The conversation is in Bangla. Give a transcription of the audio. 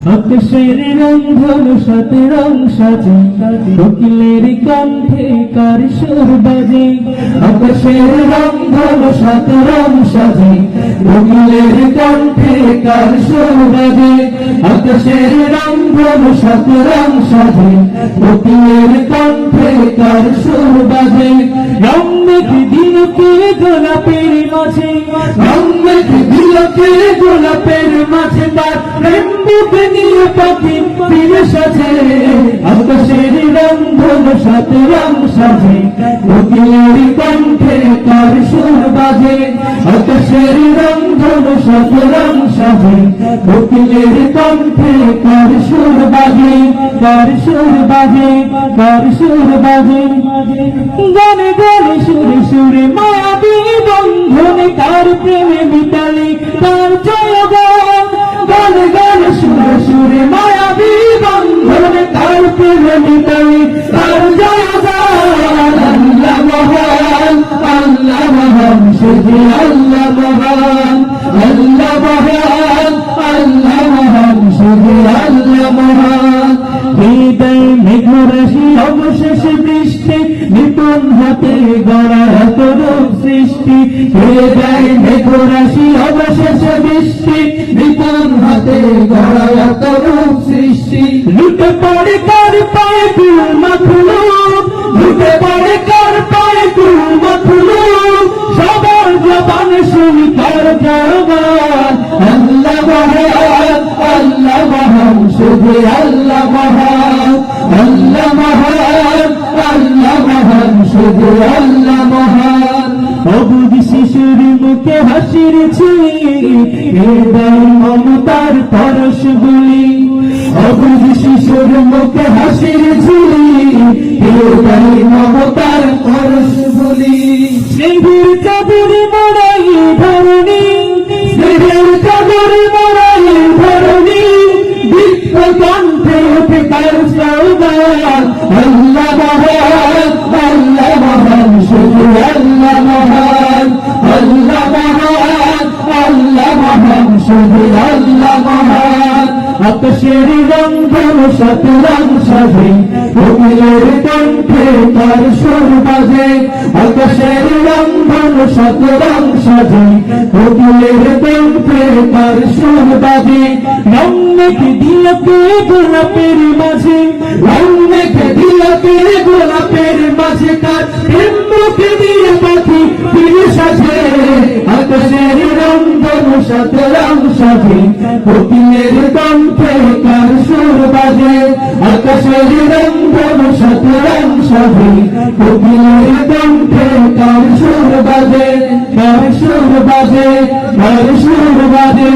আকাশের রংধন সাত রং সাজে কোকিলের কণ্ঠে কার সুর বাজে। আকাশের রংধন সাত রং সাজে কোকিলের কণ্ঠে কার সুর বাজে। আকাশের রংধন সাত রং সাজে কোকিলের কণ্ঠে কার সুর বাজে। রং মেঘে দিলকে গোলাপের মাঝে, রং মেঘে দিলকে গোলাপের মাঝে তার প্রেম বুকে নিয়ে পাখি ফিরে সাজে। আকাশের রংধন সাত রং সাজে কোকিলের কণ্ঠে কার সুর বাজে। আকাশের রংধন সাত রং সাজে কোকিলের কণ্ঠে কার সুর বাজে। কার সুর বাজে, কার সুর বাজে। গানে গানে সুরে সুরে মায়াবী বন্ধনে কার প্রেমে মিটালে তার জয়গান। গানে গানে সুরে সুরে মায়াবী বন্ধনে কার প্রেমে মিটালে তার জয়গান। আল্লাহ মহান, আল্লাহ মহান, শুধু আল্লাহ মহান। আল্লাহ মহান, আল্লাহ মহান, শুধু আল্লাহ মহান। হৃদয় মেঘরাশি অবশেষে বৃষ্টি, নিপুণ হাতে গড়া এত রূপ সৃষ্টি। হৃদয় মেঘরাশি অবশেষে বৃষ্টি, নিপুণ হাতে গড়া এত রূপ সৃষ্টি। লুটে পড়ে কার পায়ে কুল মাথুলো, লুটে পড়ে কার পায়ে কুল মাথুলো। সবার জবানে শুনি কার জয়গান। আল্লাহ মহান, আল্লাহ মহান, শুধু আল্লাহ মহান। আল্লাহ মহান, আল্লাহ মহান, শুধু আল্লাহ মহান। অবুঝ শিশুর মুখে হাসির ছিলি, হৃদয় মমতার পরশ বলি। অবুঝ শিশুর মুখে হাসির ছিলি, হৃদয় মমতার পরশ বলি। স্নেহের চাদর মোড়াই ধরণী, স্নেহের চাদর মোড়াই ধরণী। বিক্ষ কণ্ঠে ওঠে কার স্লোগান। আল্লাহ মহান, আল্লাহ মহান, শুধু আল্লাহ মহান। আল্লাহ মহান, আল্লাহ মহান, শুধু আল্লাহ মহান। আকাশের রংধন সাত রং সাজে কোকিলের কণ্ঠে কার সুর বাজে। আকাশের রংধন সাত রং সাজে কোকিলের কণ্ঠে কার সুর বাজে। রং মেঘে দিলকে গোলাপের মাঝে, রং মেঘে দিলকে গোলাপের মাঝে কার প্রেম বুকে দিয়ে পাখি ফিরে সাজে। আকাশের রংধন সাত রং সাজে কোকিলের কণ্ঠে কার সুর বাজে। আকাশের রংধন সাত রং সাজে কোকিলের কণ্ঠে কার সুর বাজে। কার সুর বাজে, কার সুর বাজে।